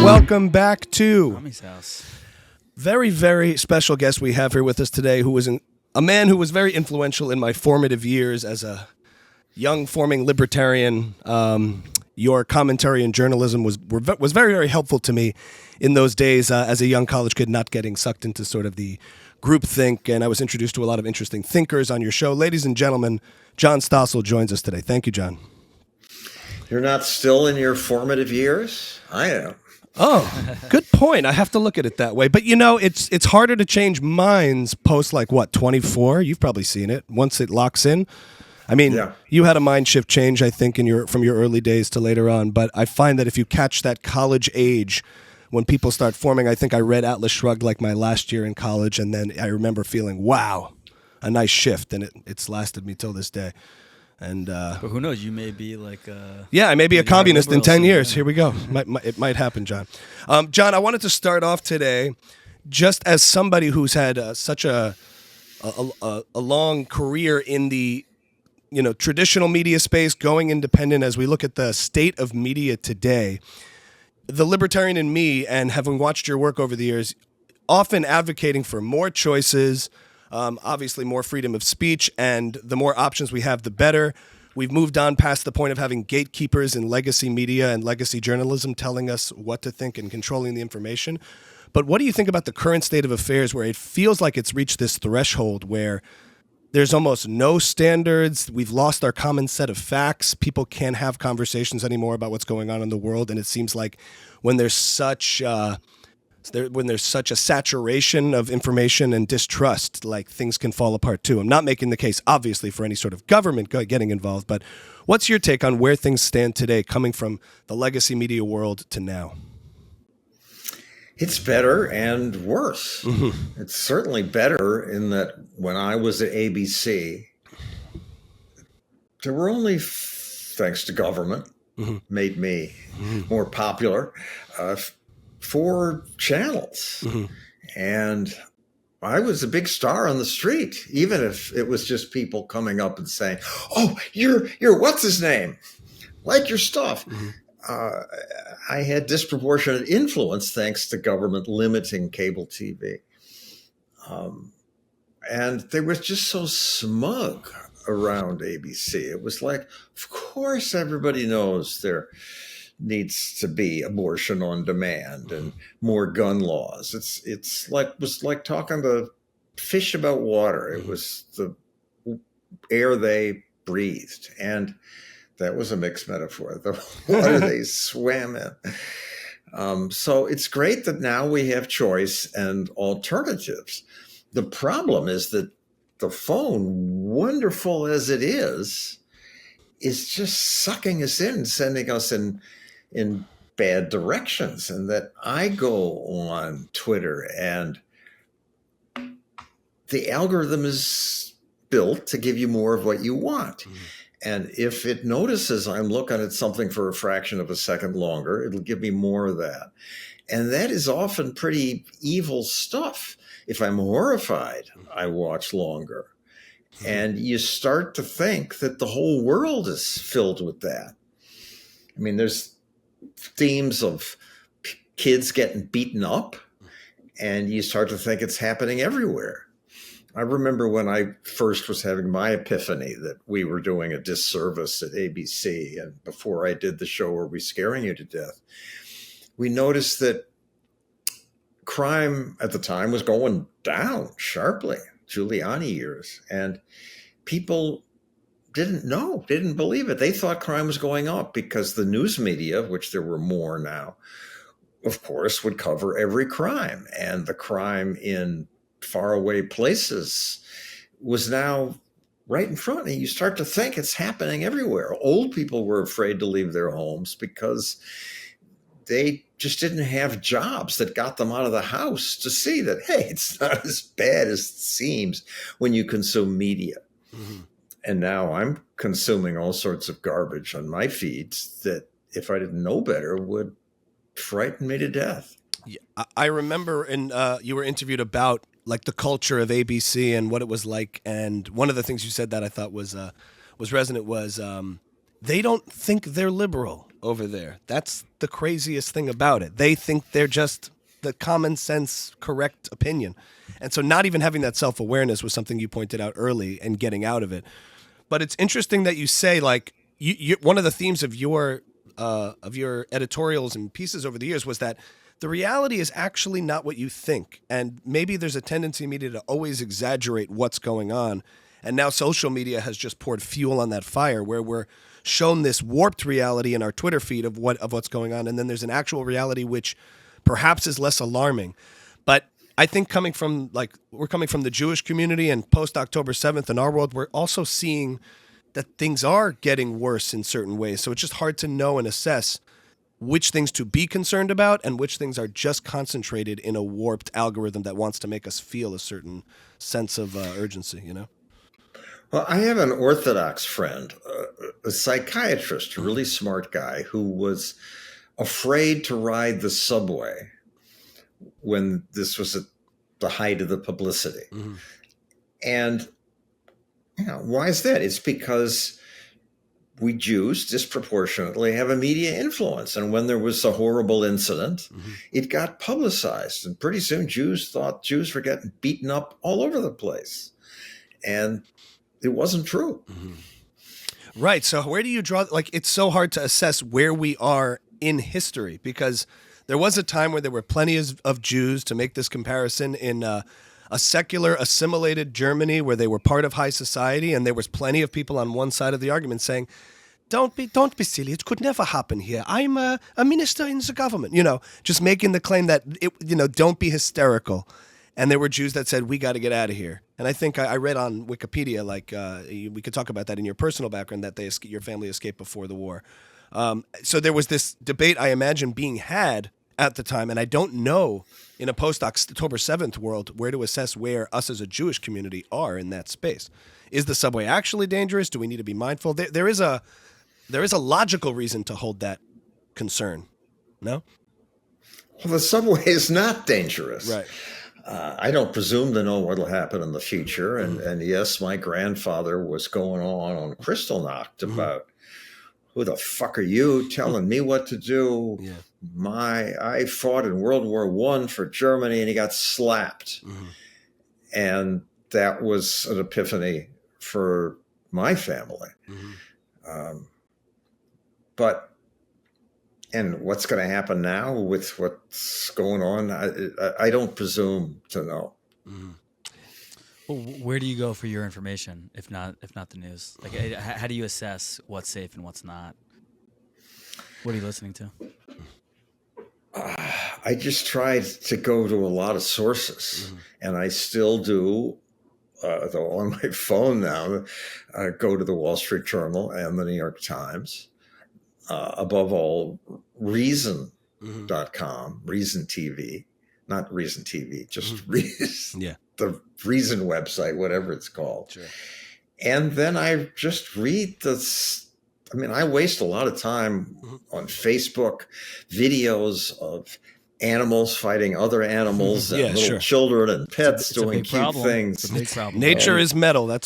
Welcome back to Mommy's house. very, very special guest we have here with us today, who was a man who was very influential in my formative years as a young forming libertarian. Your commentary and journalism was very, very helpful to me in those days as a young college kid, not getting sucked into sort of the groupthink, and I was introduced to a lot of interesting thinkers on your show. Ladies and gentlemen, John Stossel joins us today. Thank you, John. You're not still in your formative years? I am. Oh, good point. I have to look at it that way. But you know, it's harder to change minds post 24. You've probably seen it. Once it locks in. I mean, yeah. You had a mind shift change, I think, from your early days to later on. But I find that if you catch that college age, when people start forming, I think I read Atlas Shrugged my last year in college, and then I remember feeling, wow, a nice shift, and it's lasted me till this day. And but who knows? You may be I may be a communist in 10 years. Here we go. It might happen, John. John, I wanted to start off today, just as somebody who's had such a long career in the traditional media space, going independent. As we look at the state of media today, the libertarian in me, and having watched your work over the years, often advocating for more choices. Obviously more freedom of speech, and the more options we have, the better. We've moved on past the point of having gatekeepers in legacy media and legacy journalism telling us what to think and controlling the information. But what do you think about the current state of affairs, where it feels like it's reached this threshold where there's almost no standards? We've lost our common set of facts. People can't have conversations anymore about what's going on in the world. And it seems like when there's such a saturation of information and distrust, things can fall apart too. I'm not making the case, obviously, for any sort of government getting involved, but what's your take on where things stand today, coming from the legacy media world to now? It's better and worse. Mm-hmm. It's certainly better in that when I was at ABC, there were only, thanks to government, made me more popular, 4 channels. Mm-hmm. And I was a big star on the street, even if it was just people coming up and saying, "Oh, you're what's his name? Like your stuff." Mm-hmm. I had disproportionate influence thanks to government limiting cable TV. And they were just so smug around ABC. It was like, of course, everybody knows there needs to be abortion on demand and more gun laws. It was like talking to fish about water. It was the air they breathed, and that was a mixed metaphor. The water they swam in. So it's great that now we have choice and alternatives. The problem is that the phone, wonderful as it is just sucking us in, sending us in bad directions. And that I go on Twitter and the algorithm is built to give you more of what you want. Mm-hmm. And if it notices I'm looking at something for a fraction of a second longer, it'll give me more of that. And that is often pretty evil stuff. If I'm horrified, I watch longer. Mm-hmm. And you start to think that the whole world is filled with that. I mean, there's themes of kids getting beaten up, and you start to think it's happening everywhere. I remember when I first was having my epiphany that we were doing a disservice at ABC, and before I did the show Are We Scaring You to Death, we noticed that crime at the time was going down sharply, Giuliani years, and people didn't believe it. They thought crime was going up because the news media, which there were more now, of course, would cover every crime. And the crime in faraway places was now right in front. And you start to think it's happening everywhere. Old people were afraid to leave their homes because they just didn't have jobs that got them out of the house to see that, hey, it's not as bad as it seems when you consume media. Mm-hmm. And now I'm consuming all sorts of garbage on my feeds that, if I didn't know better, would frighten me to death. Yeah, I remember you were interviewed about the culture of ABC and what it was like. And one of the things you said that I thought was was resonant was they don't think they're liberal over there. That's the craziest thing about it. They think they're just the common sense, correct opinion. And so not even having that self-awareness was something you pointed out early and getting out of it. But it's interesting that you say, like, you one of the themes of your editorials and pieces over the years was that the reality is actually not what you think. And maybe there's a tendency in media to always exaggerate what's going on. And now social media has just poured fuel on that fire, where we're shown this warped reality in our Twitter feed of what's going on. And then there's an actual reality which perhaps is less alarming. But I think we're coming from the Jewish community, and post October 7th in our world, we're also seeing that things are getting worse in certain ways. So it's just hard to know and assess which things to be concerned about and which things are just concentrated in a warped algorithm that wants to make us feel a certain sense of urgency, you know? Well, I have an Orthodox friend, a psychiatrist, a really smart guy who was afraid to ride the subway when this was at the height of the publicity. Mm-hmm. And why is that? It's because we Jews disproportionately have a media influence. And when there was a horrible incident, mm-hmm. it got publicized. And pretty soon Jews thought Jews were getting beaten up all over the place. And it wasn't true. Mm-hmm. Right. So where do you draw, like, it's so hard to assess where we are in history, because there was a time where there were plenty of Jews, to make this comparison, in a secular, assimilated Germany where they were part of high society, and there was plenty of people on one side of the argument saying, don't be silly, it could never happen here. I'm a minister in the government, just making the claim that, don't be hysterical. And there were Jews that said, we got to get out of here. And I think I read on Wikipedia, like, we could talk about that in your personal background, that your family escaped before the war. So there was this debate, I imagine, being had at the time, and I don't know in a post-October 7th world where to assess where us as a Jewish community are in that space. Is the subway actually dangerous? Do we need to be mindful? There is a logical reason to hold that concern, no? Well, the subway is not dangerous. Right. I don't presume to know what will happen in the future. And yes, my grandfather was going on Kristallnacht about, who the fuck are you telling me what to do? Yeah. I fought in World War I for Germany, and he got slapped. Mm-hmm. And that was an epiphany for my family. Mm-hmm. And what's going to happen now with what's going on, I don't presume to know. Mm-hmm. Well, where do you go for your information, if not the news? Like, how do you assess what's safe and what's not? What are you listening to? I just tried to go to a lot of sources, and I still do. Though on my phone now, go to the Wall Street Journal and the New York Times. Above all, Reason.com, Reason TV, not Reason TV, just Reason. Yeah. The Reason website, whatever it's called. Sure. And then I just read this. I mean, I waste a lot of time on Facebook, videos of animals fighting other animals, and little children and pets doing cute things. It's a big problem. Nature is metal. I'll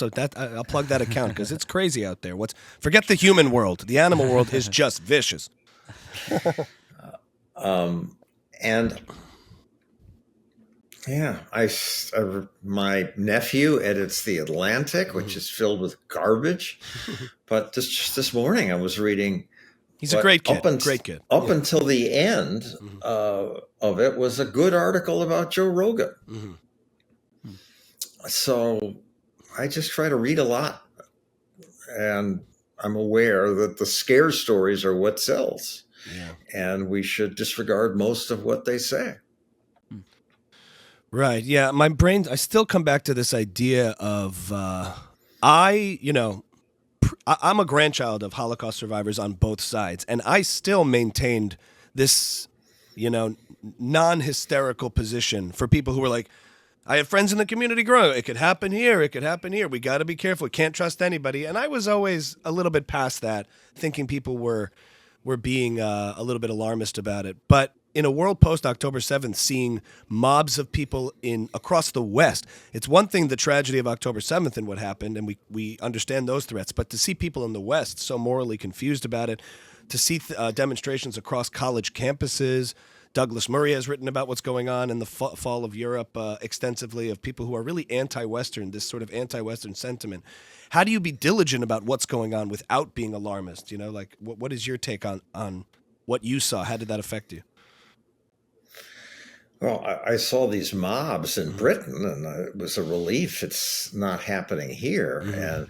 plug that account, because it's crazy out there. Forget the human world. The animal world is just vicious. And yeah, my nephew edits The Atlantic, which is filled with garbage. But just this morning, I was reading. He's a great kid. Until the end of it was a good article about Joe Rogan. Mm-hmm. So I just try to read a lot, and I'm aware that the scare stories are what sells, and we should disregard most of what they say. Right. Yeah. My brain, I still come back to this idea of, I'm a grandchild of Holocaust survivors on both sides, and I still maintained this, non-hysterical position for people who were like, I have friends in the community growing. It could happen here. It could happen here. We got to be careful. We can't trust anybody. And I was always a little bit past that, thinking people were being a little bit alarmist about it. But in a world post October 7th, seeing mobs of people across the West, it's one thing, the tragedy of October 7th and what happened, and we understand those threats, but to see people in the West so morally confused about it, to see demonstrations across college campuses. Douglas Murray has written about what's going on in the fall of Europe extensively, of people who are really anti-Western, this sort of anti-Western sentiment. How do you be diligent about what's going on without being alarmist? You know, like what is your take on what you saw? How did that affect you? Well, I saw these mobs in Britain, and it was a relief it's not happening here. And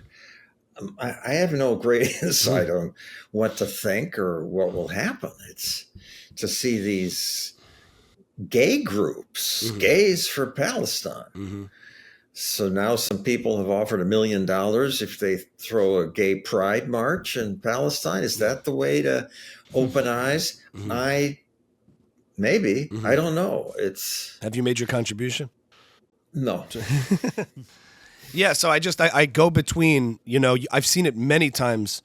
I have no great insight on what to think or what will happen. It's to see these gay groups, gays for Palestine. So now some people have offered $1 million if they throw a gay pride march in Palestine. Is that the way to open eyes? Maybe. I don't know. Have you made your contribution? No. Yeah, so I go between, you know, I've seen it many times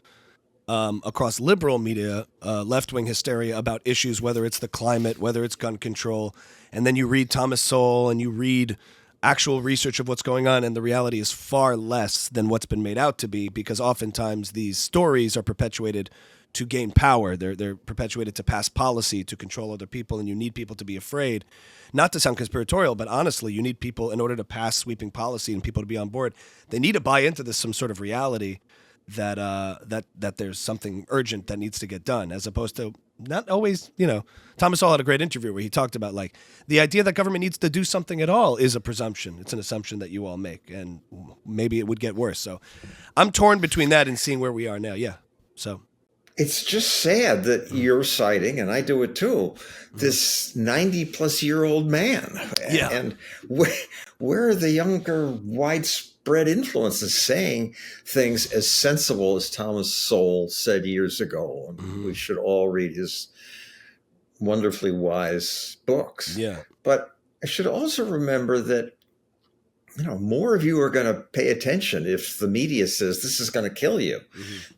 across liberal media, left-wing hysteria about issues, whether it's the climate, whether it's gun control, and then you read Thomas Sowell and you read actual research of what's going on, and the reality is far less than what's been made out to be, because oftentimes these stories are perpetuated to gain power. They're perpetuated to pass policy, to control other people, and you need people to be afraid. Not to sound conspiratorial, but honestly, you need people, in order to pass sweeping policy and people to be on board, they need to buy into this some sort of reality that that there's something urgent that needs to get done, as opposed to not always, you know. Thomas Sowell had a great interview where he talked about, like, the idea that government needs to do something at all is a presumption. It's an assumption that you all make, and maybe it would get worse. So I'm torn between that and seeing where we are now. Yeah. So it's just sad that you're citing, and I do it too, this 90-plus-year-old man. Yeah. And where are the younger, widespread influences saying things as sensible as Thomas Sowell said years ago? And we should all read his wonderfully wise books. Yeah. But I should also remember that, you know, more of you are going to pay attention if the media says this is going to kill you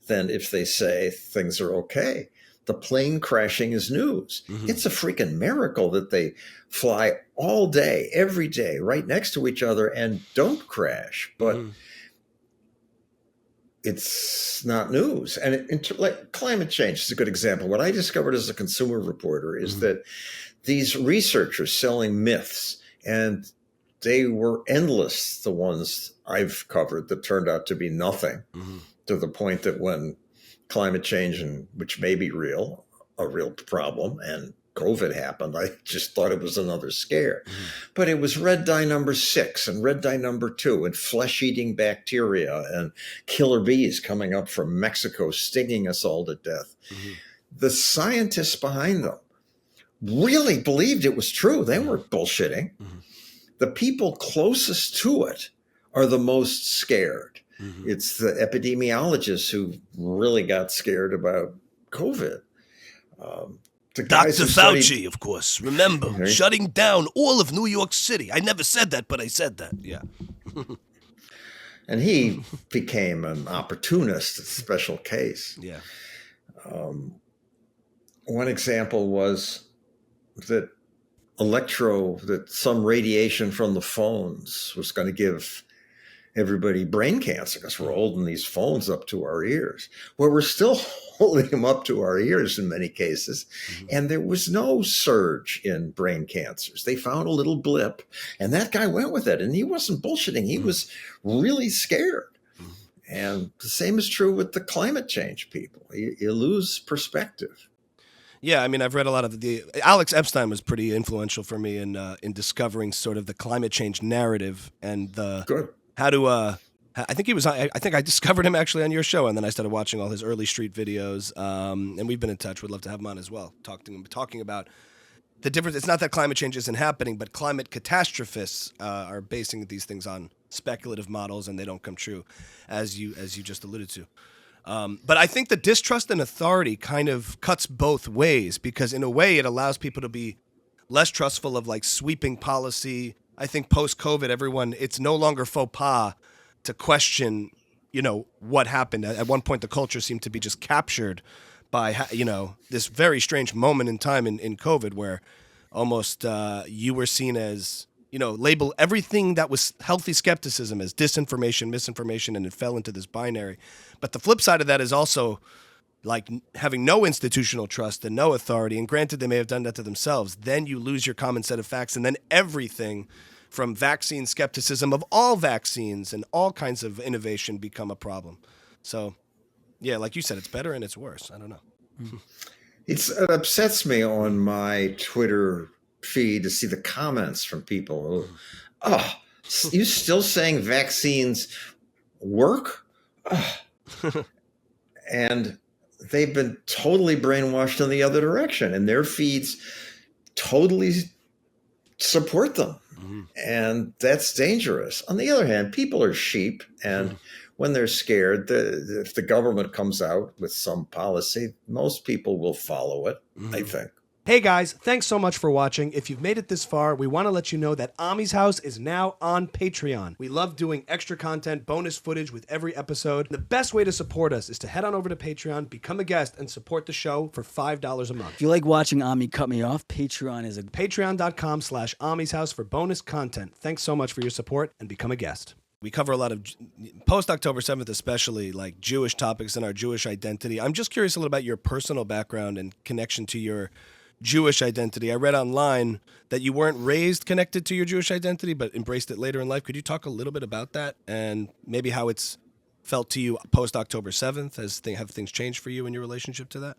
than if they say things are okay. The plane crashing is news. It's a freaking miracle that they fly all day, every day, right next to each other and don't crash. But it's not news. And like climate change is a good example. What I discovered as a consumer reporter is that these researchers selling myths, and they were endless, the ones I've covered that turned out to be nothing, to the point that when climate change, which may be real, a real problem, and COVID happened, I just thought it was another scare. But it was red dye number 6 and red dye number 2 and flesh-eating bacteria and killer bees coming up from Mexico stinging us all to death. The scientists behind them really believed it was true. They weren't bullshitting. The people closest to it are the most scared. It's the epidemiologists who really got scared about COVID. Dr. Fauci, of course. Remember, shutting down all of New York City. I never said that, but I said that. Yeah. And he became an opportunist, a special case. Yeah. One example was that some radiation from the phones was going to give everybody brain cancer because we're holding these phones up to our ears. Well, we're still holding them up to our ears in many cases. And there was no surge in brain cancers. They found a little blip, and that guy went with it. And he wasn't bullshitting. He was really scared. And the same is true with the climate change people. You lose perspective. Yeah, I mean, I've read a lot of Alex Epstein was pretty influential for me in discovering sort of the climate change narrative and how to. I think he was. I think I discovered him actually on your show, and then I started watching all his early street videos. And we've been in touch. We'd love to have him on as well, talking about the difference. It's not that climate change isn't happening, but climate catastrophists are basing these things on speculative models, and they don't come true, as you just alluded to. But I think the distrust in authority kind of cuts both ways, because in a way it allows people to be less trustful of like sweeping policy. I think post-COVID, it's no longer faux pas to question, you know, what happened. At one point, the culture seemed to be just captured by, this very strange moment in time in COVID where almost you were seen as, label everything that was healthy skepticism as disinformation, misinformation, and it fell into this binary. But the flip side of that is also like having no institutional trust and no authority. And granted, they may have done that to themselves. Then you lose your common set of facts, and then everything from vaccine skepticism of all vaccines and all kinds of innovation become a problem. So, yeah, like you said, it's better and it's worse. I don't know. It upsets me on my Twitter feed to see the comments from people who, you still saying vaccines work? And they've been totally brainwashed in the other direction, and their feeds totally support them. And that's dangerous. On the other hand, people are sheep, and when they're scared, if the government comes out with some policy, most people will follow it, I think. Hey guys, thanks so much for watching. If you've made it this far, we want to let you know that Ami's House is now on Patreon. We love doing extra content, bonus footage with every episode. The best way to support us is to head on over to Patreon, become a guest, and support the show for $5 a month. If you like watching Ami cut me off, Patreon is Patreon.com/Ami's House for bonus content. Thanks so much for your support and become a guest. We cover a lot of, post-October 7th especially, like Jewish topics and our Jewish identity. I'm just curious a little about your personal background and connection to your Jewish identity. I read online that you weren't raised connected to your Jewish identity, but embraced it later in life. Could you talk a little bit about that and maybe how it's felt to you post-October 7th? Have things changed for you in your relationship to that?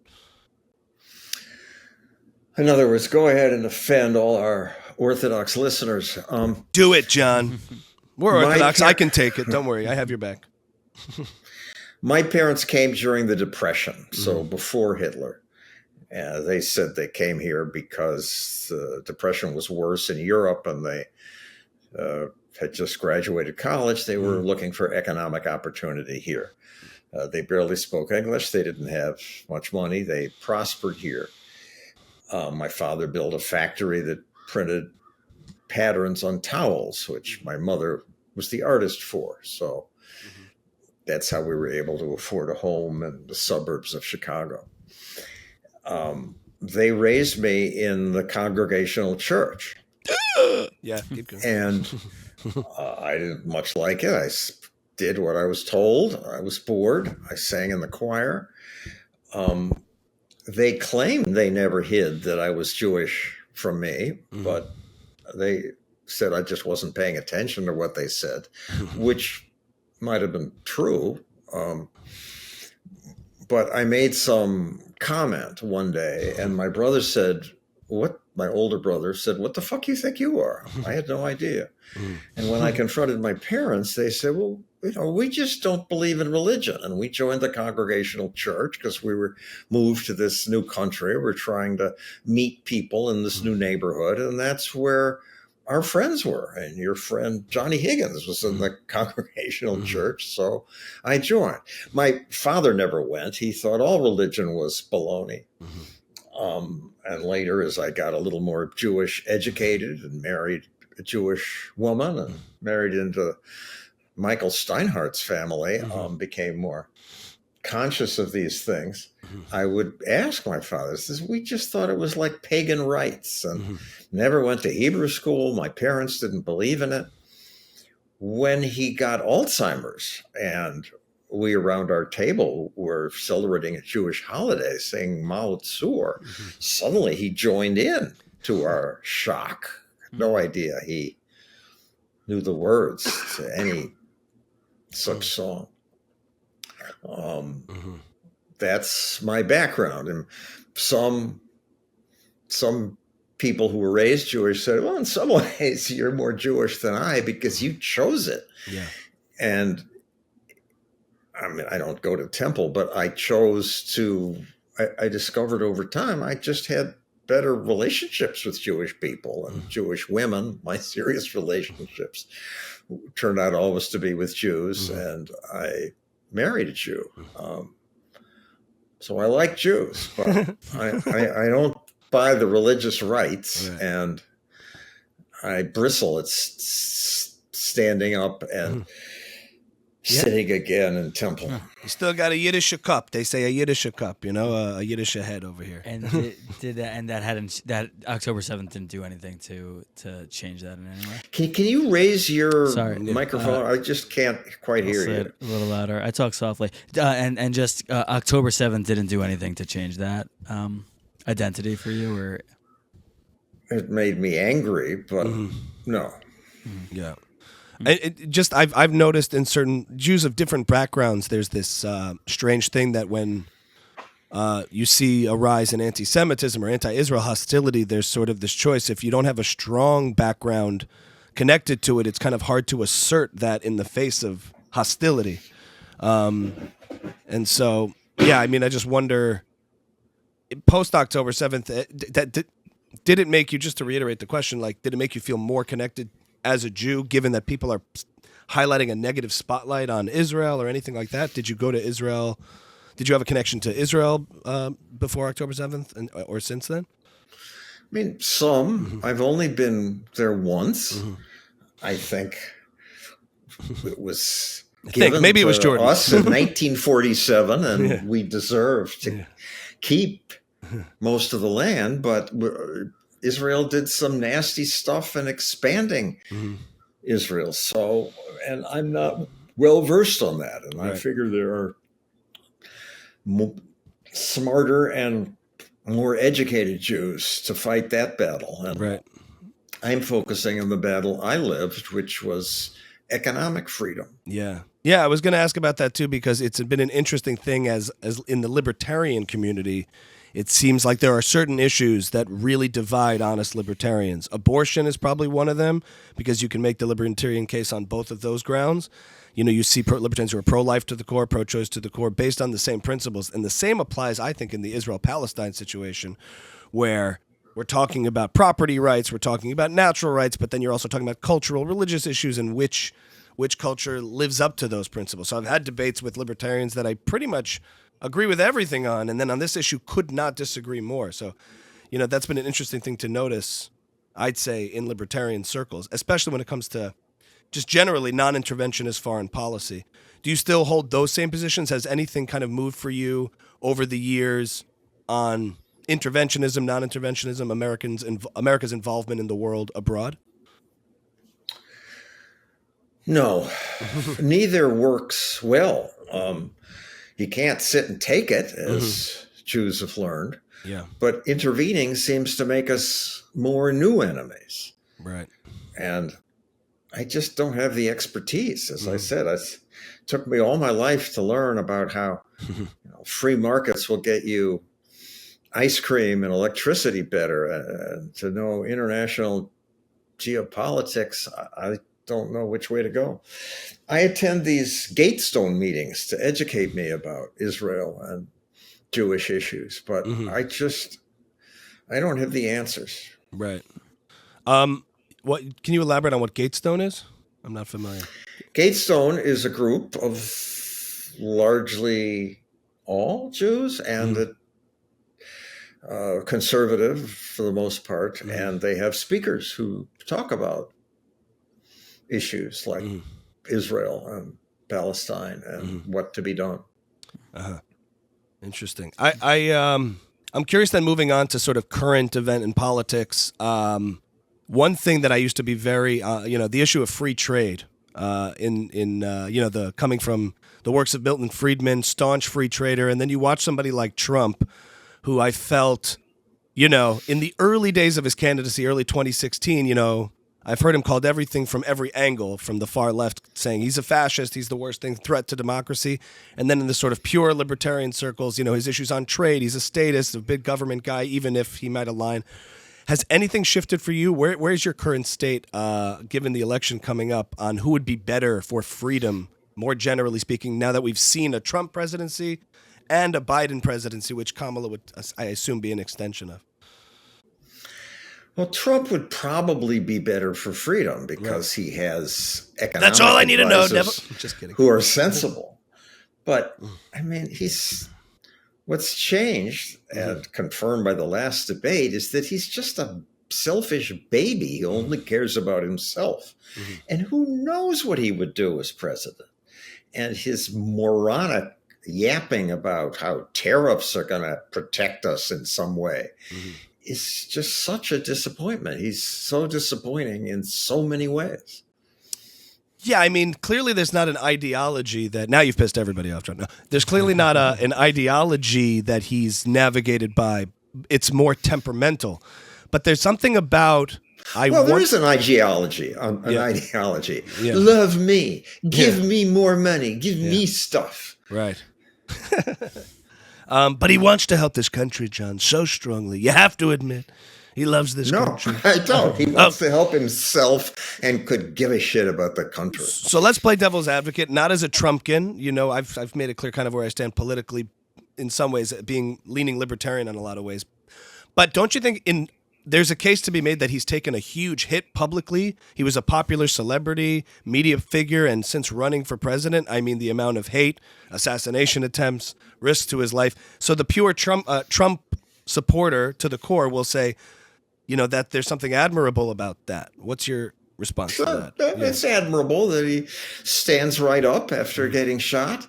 In other words, go ahead and offend all our Orthodox listeners. Do it, John. We're Orthodox. I can take it. Don't worry. I have your back. My parents came during the Depression, so before Hitler. They said they came here because the Depression was worse in Europe, and they had just graduated college. They were looking for economic opportunity here. They barely spoke English. They didn't have much money. They prospered here. My father built a factory that printed patterns on towels, which my mother was the artist for. So that's how we were able to afford a home in the suburbs of Chicago. They raised me in the Congregational church. Yeah, keep going. And I didn't much like it. I did what I was told. I was bored. I sang in the choir. They claimed they never hid that I was Jewish from me, but they said I just wasn't paying attention to what they said, which might have been true. But I made some comment one day, and my brother said, my older brother said, "What the fuck you think you are?" I had no idea. And when I confronted my parents, they said, "Well, we just don't believe in religion." And we joined the Congregational church because we were moved to this new country. We're trying to meet people in this new neighborhood. And that's where our friends were. And your friend Johnny Higgins was in the Congregational church. So I joined. My father never went. He thought all religion was baloney. And later, as I got a little more Jewish educated and married a Jewish woman and married into Michael Steinhardt's family, became more conscious of these things. I would ask my father, we just thought it was like pagan rites and never went to Hebrew school. My parents didn't believe in it. When he got Alzheimer's and we around our table were celebrating a Jewish holiday, saying Mao Tzur, suddenly he joined in to our shock. No idea he knew the words to any such song. That's my background. And some people who were raised Jewish said, well, in some ways you're more Jewish than I because you chose it. Yeah. And I mean, I don't go to temple, but I chose to, I discovered over time, I just had better relationships with Jewish people and Jewish women. My serious relationships turned out always to be with Jews, and I married a Jew. So I like Jews, but I don't buy the religious rites, and I bristle at standing up and sitting again in temple. You still got a Yiddish cup. They say a Yiddish cup, a Yiddish head over here. And did that, and that October 7th didn't do anything to change that in any way? Can you raise your Sorry. microphone? I just can't quite I'll hear say you. it a little louder. I talk softly. And just October 7th didn't do anything to change that identity for you, or It made me angry, but no. Yeah. I've noticed in certain Jews of different backgrounds, there's this strange thing that when you see a rise in anti-Semitism or anti-Israel hostility, there's sort of this choice. If you don't have a strong background connected to it, it's kind of hard to assert that in the face of hostility. And so, yeah, I mean, I just wonder, post October 7th, did it make you, just to reiterate the question, like, did it make you feel more connected as a Jew, given that people are highlighting a negative spotlight on Israel or anything like that? Did you go to Israel? Did you have a connection to Israel before October 7th or since then? I mean, some. I've only been there once. I think it was given maybe it was to Jordan. us in 1947, and we deserved to keep most of the land, but Israel did some nasty stuff in expanding Israel. So, and I'm not well versed on that, and I figure there are smarter and more educated Jews to fight that battle. And I'm focusing on the battle I lived, which was economic freedom. Yeah. Yeah, I was going to ask about that too, because it's been an interesting thing as in the libertarian community. It seems like there are certain issues that really divide honest libertarians. Abortion is probably one of them, because you can make the libertarian case on both of those grounds. You see libertarians who are pro-life to the core, pro-choice to the core, based on the same principles. And the same applies, I think, in the Israel-Palestine situation, where we're talking about property rights, we're talking about natural rights, but then you're also talking about cultural, religious issues and which culture lives up to those principles. So I've had debates with libertarians that I pretty much agree with everything on, and then on this issue could not disagree more. So, that's been an interesting thing to notice, I'd say, in libertarian circles, especially when it comes to just generally non-interventionist foreign policy. Do you still hold those same positions? Has anything kind of moved for you over the years on interventionism, non-interventionism, America's involvement in the world abroad? No, neither works well. You can't sit and take it, as Jews have learned. Yeah. But intervening seems to make us more new enemies. Right. And I just don't have the expertise. As I said, it took me all my life to learn about how free markets will get you ice cream and electricity better. And to know international geopolitics, I don't know which way to go. I attend these Gatestone meetings to educate me about Israel and Jewish issues, but I don't have the answers. Right. What can you elaborate on what Gatestone is? I'm not familiar. Gatestone is a group of largely all Jews and conservative for the most part, and they have speakers who talk about issues like Israel and Palestine and what to be done. Interesting. I'm curious then, moving on to sort of current event in politics. One thing that I used to be very, the issue of free trade the coming from the works of Milton Friedman, staunch free trader. And then you watch somebody like Trump, who I felt, in the early days of his candidacy, early 2016, I've heard him called everything from every angle, from the far left saying he's a fascist, he's the worst thing, threat to democracy. And then in the sort of pure libertarian circles, his issues on trade, he's a statist, a big government guy, even if he might align. Has anything shifted for you? Where's your current state, given the election coming up, on who would be better for freedom, more generally speaking, now that we've seen a Trump presidency and a Biden presidency, which Kamala would, I assume, be an extension of? Well, Trump would probably be better for freedom because he has economic That's all I need to know, Devil. advisors Just kidding. who are sensible. But, I mean, what's changed and confirmed by the last debate is that he's just a selfish baby who only cares about himself. And who knows what he would do as president? and his moronic yapping about how tariffs are going to protect us in some way is just such a disappointment. He's so disappointing in so many ways. Yeah, I mean, clearly there's not an ideology that... Now you've pissed everybody off, John. No, there's clearly not an ideology that he's navigated by. It's more temperamental. But there's something about... there is an ideology. Ideology. Yeah. Love me. Give me more money. Give me stuff. Right. But he wants to help this country, John, so strongly. You have to admit. He loves this country. No, I don't. He wants to help himself and could give a shit about the country. So let's play devil's advocate, not as a Trumpkin. You know, I've made it clear kind of where I stand politically in some ways, leaning libertarian in a lot of ways. But don't you think there's a case to be made that he's taken a huge hit publicly? He was a popular celebrity, media figure, and since running for president, I mean the amount of hate, assassination attempts, risks to his life. So the pure Trump supporter to the core will say, you know, that there's something admirable about that. What's your response to that? It's admirable that he stands right up after getting shot.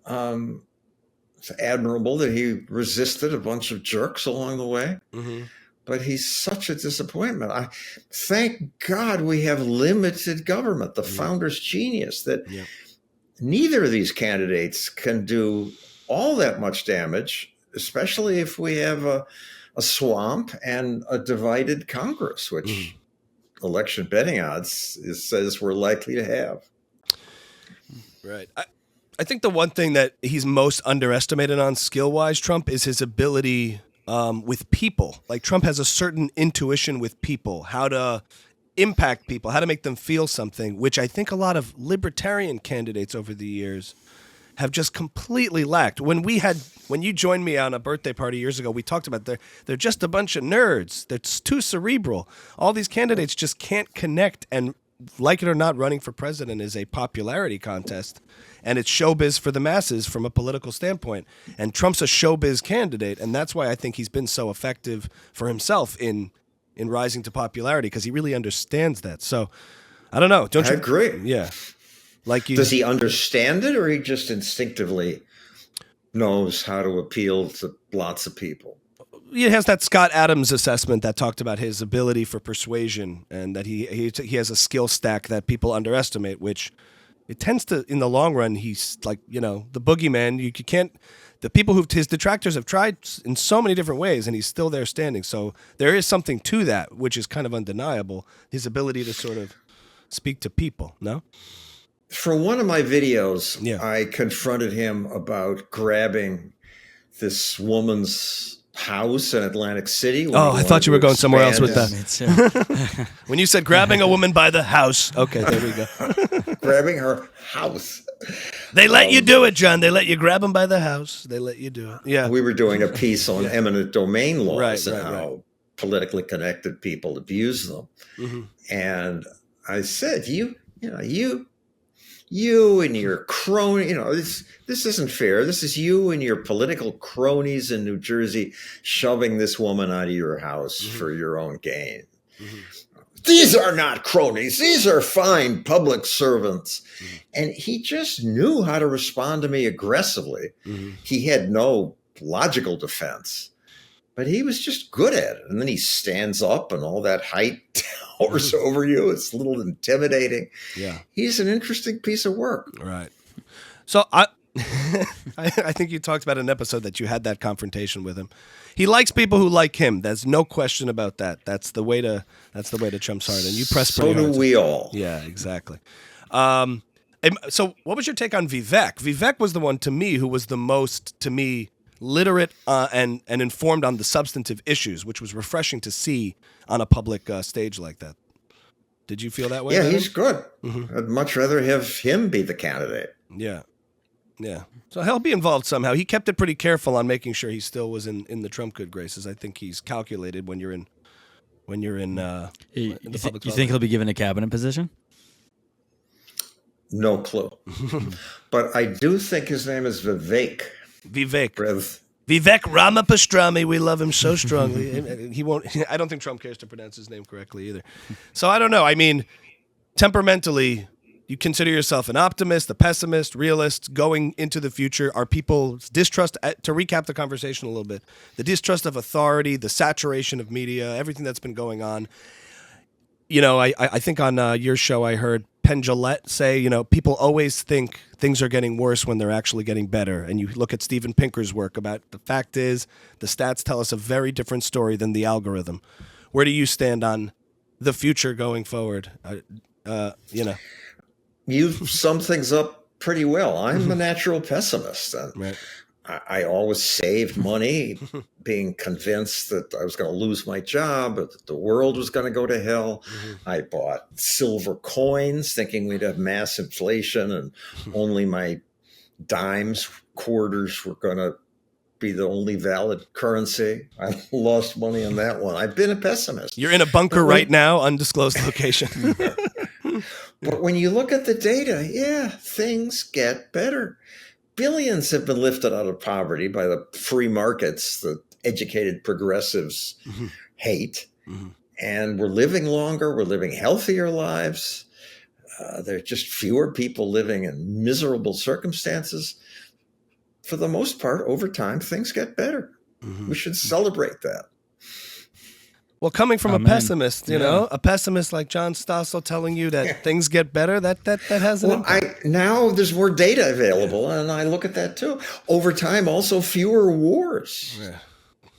It's admirable that he resisted a bunch of jerks along the way. But he's such a disappointment. Thank God we have limited government, the founder's genius, that neither of these candidates can do all that much damage, especially if we have a swamp and a divided Congress, which election betting odds says we're likely to have. Right. I think the one thing that he's most underestimated on skill-wise, Trump, is his ability with people. Like, Trump has a certain intuition with people, how to impact people, how to make them feel something, which I think a lot of libertarian candidates over the years have just completely lacked. When you joined me on a birthday party years ago, we talked about they're just a bunch of nerds. That's too cerebral. All these candidates just can't connect, and like it or not, running for president is a popularity contest, and it's showbiz for the masses from a political standpoint. And Trump's a showbiz candidate, and that's why I think he's been so effective for himself in rising to popularity, because he really understands that. So, I don't know. Don't you agree? Yeah. Does he understand it, or he just instinctively knows how to appeal to lots of people? He has that Scott Adams assessment that talked about his ability for persuasion, and that he has a skill stack that people underestimate, which it tends to, in the long run, he's like, you know, the boogeyman. You can't, the people his detractors have tried in so many different ways, and he's still there standing. So there is something to that, which is kind of undeniable, his ability to sort of speak to people, no? For one of my videos, I confronted him about grabbing this woman's house in Atlantic City. I thought you were going somewhere else with that. When you said grabbing a woman by the house. Okay, there we go. Grabbing her house. They let you do it, John. They let you grab them by the house. They let you do it. Yeah. We were doing a piece on eminent domain laws and how politically connected people abuse them. And I said, you and your crony, this isn't fair. This is you and your political cronies in New Jersey shoving this woman out of your house for your own gain. These are not cronies. These are fine public servants. And he just knew how to respond to me aggressively. He had no logical defense, but he was just good at it. And then he stands up and all that height towers over you. It's a little intimidating. Yeah. He's an interesting piece of work. Right. So I think you talked about an episode that you had that confrontation with him. He likes people who like him. There's no question about that. That's the way to Trump's heart. And you press pretty hard. So do we all. Yeah, exactly. So what was your take on Vivek? Vivek was the one, to me, who was the most, to me, literate and informed on the substantive issues, which was refreshing to see on a public stage like that. Did you feel that way? Yeah, he's good. I'd much rather have him be the candidate. Yeah. So he'll be involved somehow. He kept it pretty careful on making sure he still was in the Trump good graces. I think he's calculated when you're in the public. You think he'll be given a cabinet position? No clue. But I do think his name is Vivek. Vivek Ramapastrami. We love him so strongly. He won't. I don't think Trump cares to pronounce his name correctly either. So I don't know. I mean, temperamentally, you consider yourself an optimist, a pessimist, realist going into the future? Are people's distrust, to recap the conversation a little bit, the distrust of authority, the saturation of media, everything that's been going on? You know, I think on your show I heard Penn Jillette say, you know, people always think things are getting worse when they're actually getting better. And you look at Steven Pinker's work about the fact is the stats tell us a very different story than the algorithm. Where do you stand on the future going forward? You know. You've summed things up pretty well. I'm a natural pessimist. Right. I always saved money, being convinced that I was going to lose my job, or that the world was going to go to hell. I bought silver coins, thinking we'd have mass inflation, and only my dimes, quarters were going to be the only valid currency. I lost money on that one. I've been a pessimist. You're in a bunker right now, undisclosed location. But when you look at the data, yeah, things get better. Billions have been lifted out of poverty by the free markets that educated progressives hate. And we're living longer. We're living healthier lives. There are just fewer people living in miserable circumstances. For the most part, over time, things get better. We should celebrate that. Well, coming from a pessimist, you know, a pessimist like John Stossel telling you that things get better, that has an impact. Now there's more data available, and I look at that too. Over time, also fewer wars. Yeah.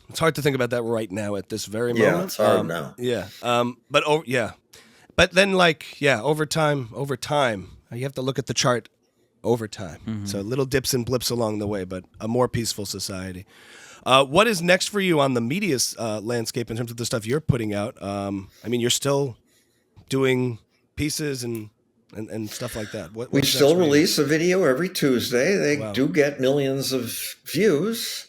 It's hard to think about that right now at this very moment. Yeah, it's hard now. Yeah. But then, over time, you have to look at the chart over time. So little dips and blips along the way, but a more peaceful society. What is next for you on the media landscape in terms of the stuff you're putting out? I mean, you're still doing pieces and stuff like that. We still release a video every Tuesday. They do get millions of views,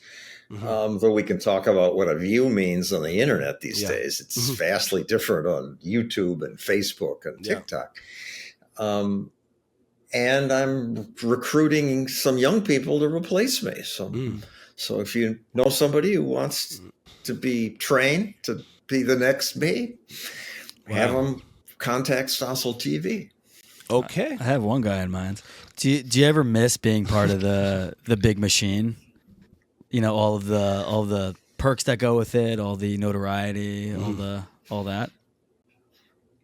though we can talk about what a view means on the internet these days. It's vastly different on YouTube and Facebook and TikTok. And I'm recruiting some young people to replace me. So if you know somebody who wants to be trained to be the next me, have them contact Stossel TV. Okay. I have one guy in mind. Do you ever miss being part of the big machine? You know, all the perks that go with it, all the notoriety, all that.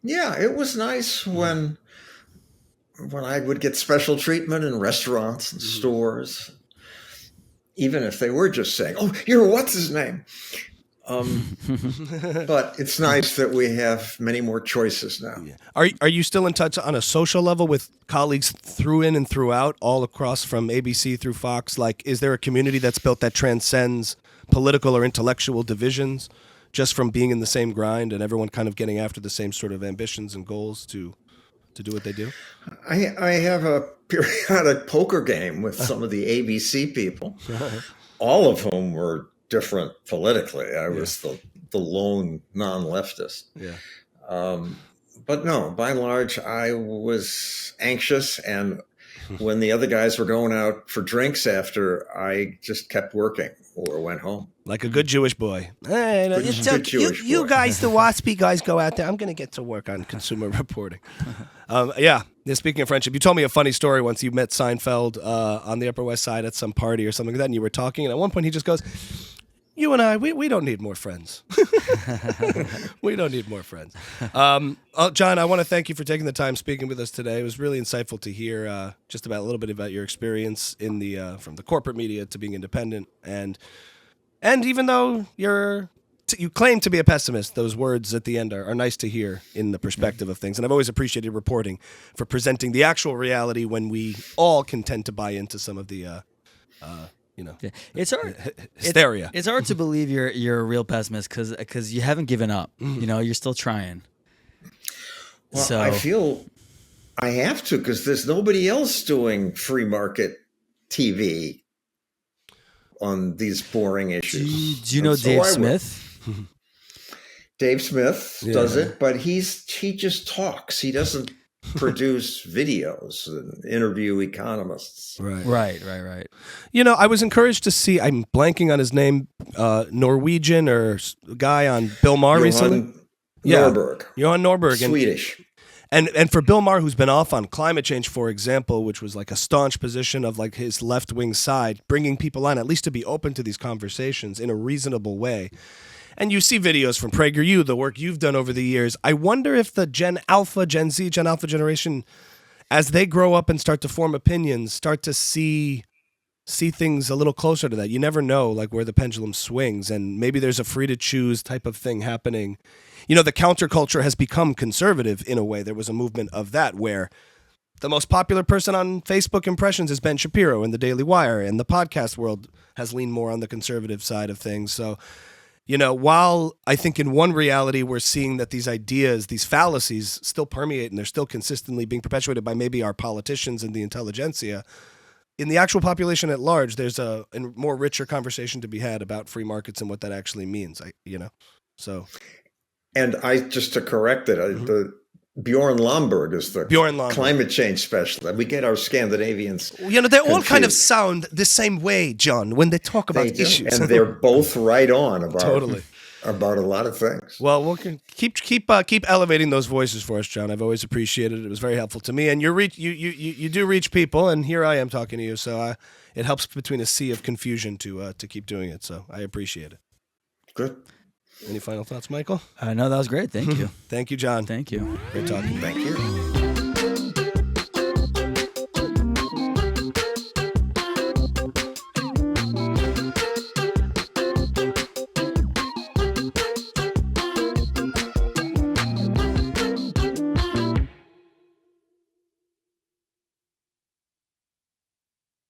Yeah, it was nice when I would get special treatment in restaurants and stores. Even if they were just saying, "Oh, you're what's his name," but it's nice that we have many more choices now. Yeah. Are you still in touch on a social level with colleagues through in and throughout, all across from ABC through Fox? Like, is there a community that's built that transcends political or intellectual divisions, just from being in the same grind and everyone kind of getting after the same sort of ambitions and goals to do what they do? I have a periodic poker game with some of the ABC people, all of whom were different politically. I was the lone non-leftist. But no, by and large, I was anxious. And when the other guys were going out for drinks after, I just kept working or went home. Like a good Jewish boy. Hey, you guys, the WASPy guys, go out there. I'm going to get to work on consumer reporting. Speaking of friendship, you told me a funny story once. You met Seinfeld on the Upper West Side at some party or something like that, and you were talking, and at one point he just goes, "You and I, we don't need more friends." We don't need more friends. John, I want to thank you for taking the time speaking with us today. It was really insightful to hear just about a little bit about your experience in the from the corporate media to being independent, and even though you claim to be a pessimist, those words at the end are nice to hear in the perspective of things. And I've always appreciated reporting for presenting the actual reality when we all can tend to buy into some of the it's hard. Hysteria. It's hard to believe you're a real pessimist because you haven't given up. You know, you're still trying. Well, so I feel I have to, because there's nobody else doing free market TV on these boring issues. Do you know Dave Smith? Dave Smith does it, but he just talks. He doesn't produce videos and interview economists. Right. You know, I was encouraged to see, I'm blanking on his name, Norwegian or guy on Bill Maher recently. Norberg. Johan Norberg. Swedish. And for Bill Maher, who's been off on climate change, for example, which was like a staunch position of like his left-wing side, bringing people on at least to be open to these conversations in a reasonable way. And you see videos from PragerU, the work you've done over the years. I wonder if the Gen Alpha generation, as they grow up and start to form opinions, start to see things a little closer to that. You never know, like, where the pendulum swings, and maybe there's a free to choose type of thing happening. You know, the counterculture has become conservative in a way. There was a movement of that where the most popular person on Facebook impressions is Ben Shapiro in the Daily Wire, and the podcast world has leaned more on the conservative side of things. So, you know, while I think in one reality we're seeing that these ideas, these fallacies still permeate and they're still consistently being perpetuated by maybe our politicians and the intelligentsia, in the actual population at large, there's a more richer conversation to be had about free markets and what that actually means. So. And just to correct it, the Bjorn Lomborg is the climate change specialist. We get our Scandinavians. You know, they all kind of sound the same way, John, when they talk about issues. And they're both right on about totally about a lot of things. Well, we'll keep elevating those voices for us, John. I've always appreciated it. It was very helpful to me. And you do reach people, and here I am talking to you. So it helps between a sea of confusion to keep doing it. So I appreciate it. Good. Any final thoughts, Michael? No, that was great. Thank you. Thank you, John. Thank you. Great talking. Thank you.